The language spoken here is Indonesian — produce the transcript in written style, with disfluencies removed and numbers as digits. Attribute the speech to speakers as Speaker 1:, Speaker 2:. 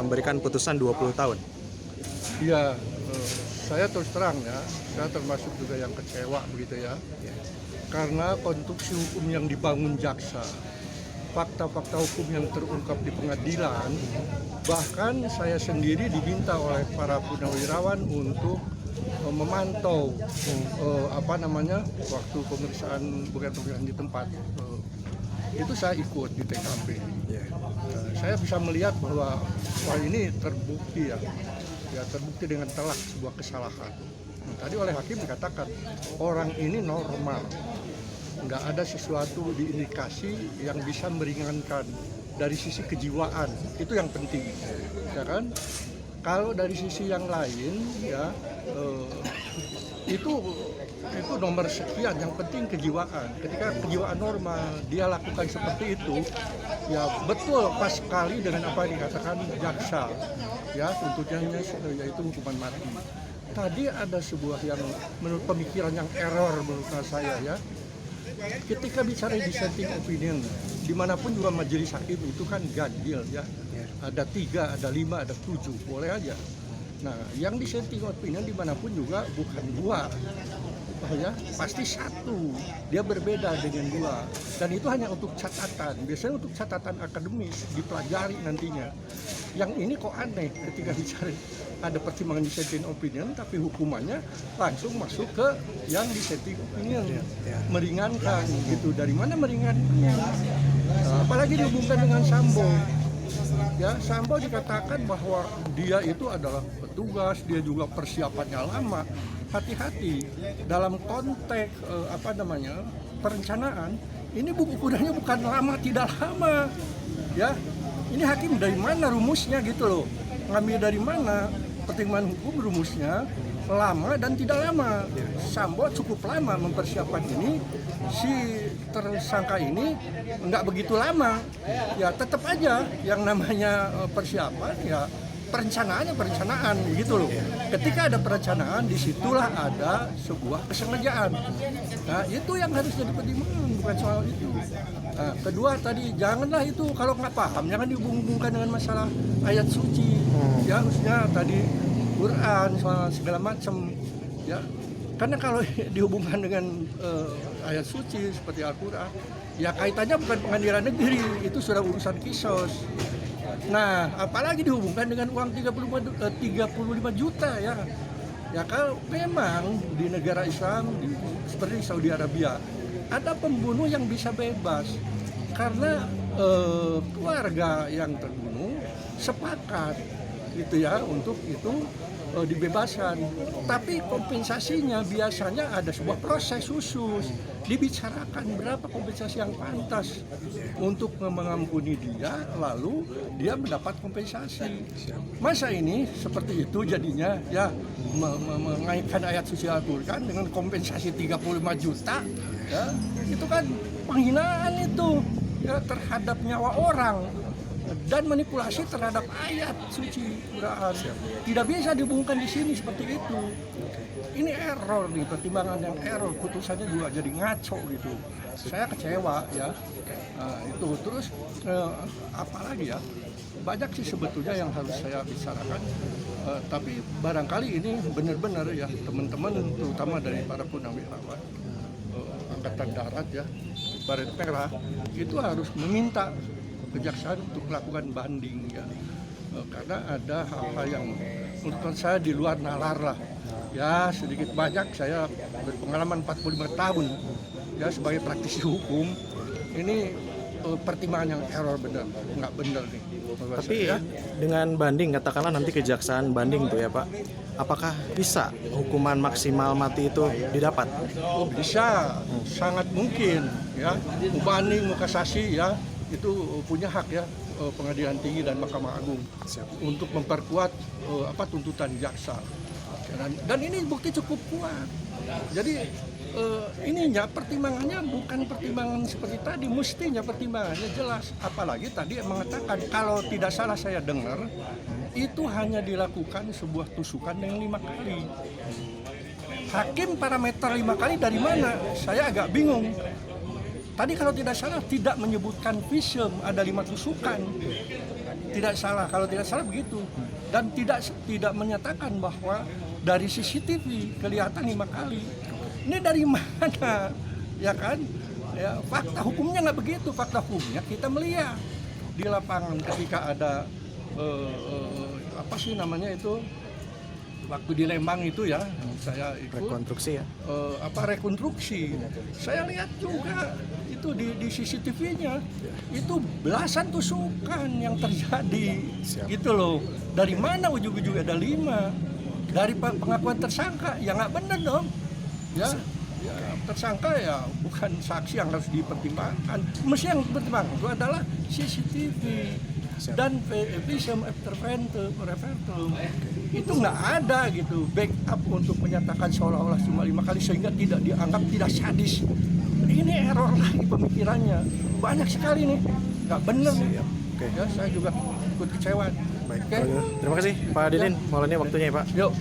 Speaker 1: memberikan putusan 20 tahun.
Speaker 2: Ya, saya terus terang ya, saya termasuk juga yang kecewa begitu ya. Karena konstruksi hukum yang dibangun jaksa, fakta-fakta hukum yang terungkap di pengadilan, bahkan saya sendiri diminta oleh para purnawirawan untuk memantau waktu pemeriksaan, bukan pemeriksaan di tempat. Itu saya ikut di TKP. Saya bisa melihat bahwa ini terbukti ya terbukti dengan telak sebuah kesalahan. Tadi oleh hakim dikatakan orang ini normal, nggak ada sesuatu diindikasi yang bisa meringankan dari sisi kejiwaan, itu yang penting, ya kan? Kalau dari sisi yang lain ya itu nomor sekian, yang penting kejiwaan. Ketika kejiwaan normal dia lakukan seperti itu, ya betul pas sekali dengan apa yang dikatakan jaksa, ya tuntutannya yaitu hukuman mati. Tadi ada sebuah yang menurut pemikiran yang error menurut saya ya. Ketika bicara dissenting opinion, dimanapun juga majelis hakim itu kan ganjil ya. Ada 3, ada 5, ada 7, boleh aja. Nah, yang dissenting opinion dimanapun juga bukan 2, ya pasti 1. Dia berbeda dengan 2, dan itu hanya untuk catatan. Biasanya untuk catatan akademis dipelajari nantinya. Yang ini kok aneh ketika bicara ada pertimbangan dissenting opinion, tapi hukumannya langsung masuk ke yang dissenting opinion, meringankan gitu. Dari mana meringankannya? Apalagi dihubungkan dengan Sambo. Ya, Sambo dikatakan bahwa dia itu adalah petugas, dia juga persiapannya lama. Hati-hati dalam konteks perencanaan. Ini ukurannya bukan lama tidak lama. Ya, ini hakim dari mana rumusnya gitu loh? Ngambil dari mana? Pertimbangan hukum rumusnya lama dan tidak lama. Sambo cukup lama mempersiapkan ini, si tersangka ini nggak begitu lama. Ya tetap aja yang namanya persiapan ya perencanaan gitu loh. Ketika ada perencanaan, disitulah ada sebuah kesengajaan. Nah itu yang harus jadi pertimbangan, bukan soal itu. Nah, kedua tadi janganlah itu kalau nggak paham jangan dihubung-hubungkan dengan masalah ayat suci. Ya harusnya tadi Quran segala macam ya. Karena kalau dihubungkan dengan ayat suci seperti Al-Quran, ya kaitannya bukan pengadilan negeri, itu sudah urusan kisos. Nah, apalagi dihubungkan dengan uang 35 juta ya. Ya kalau memang di negara Islam seperti Saudi Arabia ada pembunuh yang bisa bebas karena keluarga yang terbunuh sepakat gitu ya untuk itu dibebaskan. Tapi kompensasinya biasanya ada sebuah proses khusus, dibicarakan berapa kompensasi yang pantas untuk mengampuni dia, lalu dia mendapat kompensasi. Masa ini seperti itu jadinya ya mengaitkan ayat suci Al-Quran dengan kompensasi 35 juta ya, itu kan penghinaan itu ya terhadap nyawa orang dan manipulasi terhadap ayat suci Quran. Tidak bisa dihubungkan di sini seperti itu. Ini error nih, pertimbangan yang error, putusannya juga jadi ngaco gitu. Saya kecewa ya. Nah, itu terus apalagi ya? Banyak sih sebetulnya yang harus saya bicarakan. Tapi barangkali ini benar-benar ya teman-teman terutama dari para purnawirawan angkatan darat ya, Baret Merah itu harus meminta kejaksaan untuk melakukan banding ya, karena ada hal-hal yang menurut saya di luar nalar lah ya. Sedikit banyak saya berpengalaman 45 tahun ya sebagai praktisi hukum, ini pertimbangan yang error benar, nggak benar nih.
Speaker 1: Tapi ya dengan banding, katakanlah nanti kejaksaan banding tuh ya Pak, apakah bisa hukuman maksimal mati itu didapat?
Speaker 2: Oh bisa, sangat mungkin ya, mau banding mau kasasi ya, itu punya hak ya Pengadilan Tinggi dan Mahkamah Agung untuk memperkuat tuntutan jaksa. Dan ini bukti cukup kuat. Jadi ininya pertimbangannya bukan pertimbangan seperti tadi, mestinya pertimbangannya jelas. Apalagi tadi mengatakan kalau tidak salah saya dengar itu hanya dilakukan sebuah tusukan yang 5 kali. Hakim parameter 5 kali dari mana? Saya agak bingung. Tadi kalau tidak salah tidak menyebutkan visum, ada 5 tusukan. Tidak salah, kalau tidak salah begitu. Dan tidak menyatakan bahwa dari CCTV kelihatan 5 kali. Ini dari mana? Ya kan? Ya, fakta hukumnya nggak begitu. Fakta hukumnya kita melihat di lapangan ketika ada apa sih namanya itu, waktu di Lembang itu ya, saya ikut
Speaker 1: Rekonstruksi ya.
Speaker 2: rekonstruksi. Saya lihat juga itu di CCTV-nya itu belasan tusukan yang terjadi.
Speaker 1: Siap.
Speaker 2: Gitu loh. Dari mana ujung-ujung ada 5? Dari pengakuan tersangka ya nggak benar dong. Ya tersangka ya bukan saksi yang harus dipertimbangkan. Mesti yang dipertimbangkan itu adalah CCTV.
Speaker 1: Siap.
Speaker 2: Dan visum preventum itu nggak ada gitu backup untuk menyatakan seolah-olah cuma 5 kali sehingga tidak dianggap tidak sadis. Ini error lagi pemikirannya, banyak sekali nih, nggak bener nih.
Speaker 1: Oke.
Speaker 2: Ya saya juga ikut kecewa.
Speaker 1: Baik.
Speaker 2: Oke.
Speaker 1: Terima kasih Pak Didin, malam ini waktunya ya Pak.
Speaker 2: Yuk.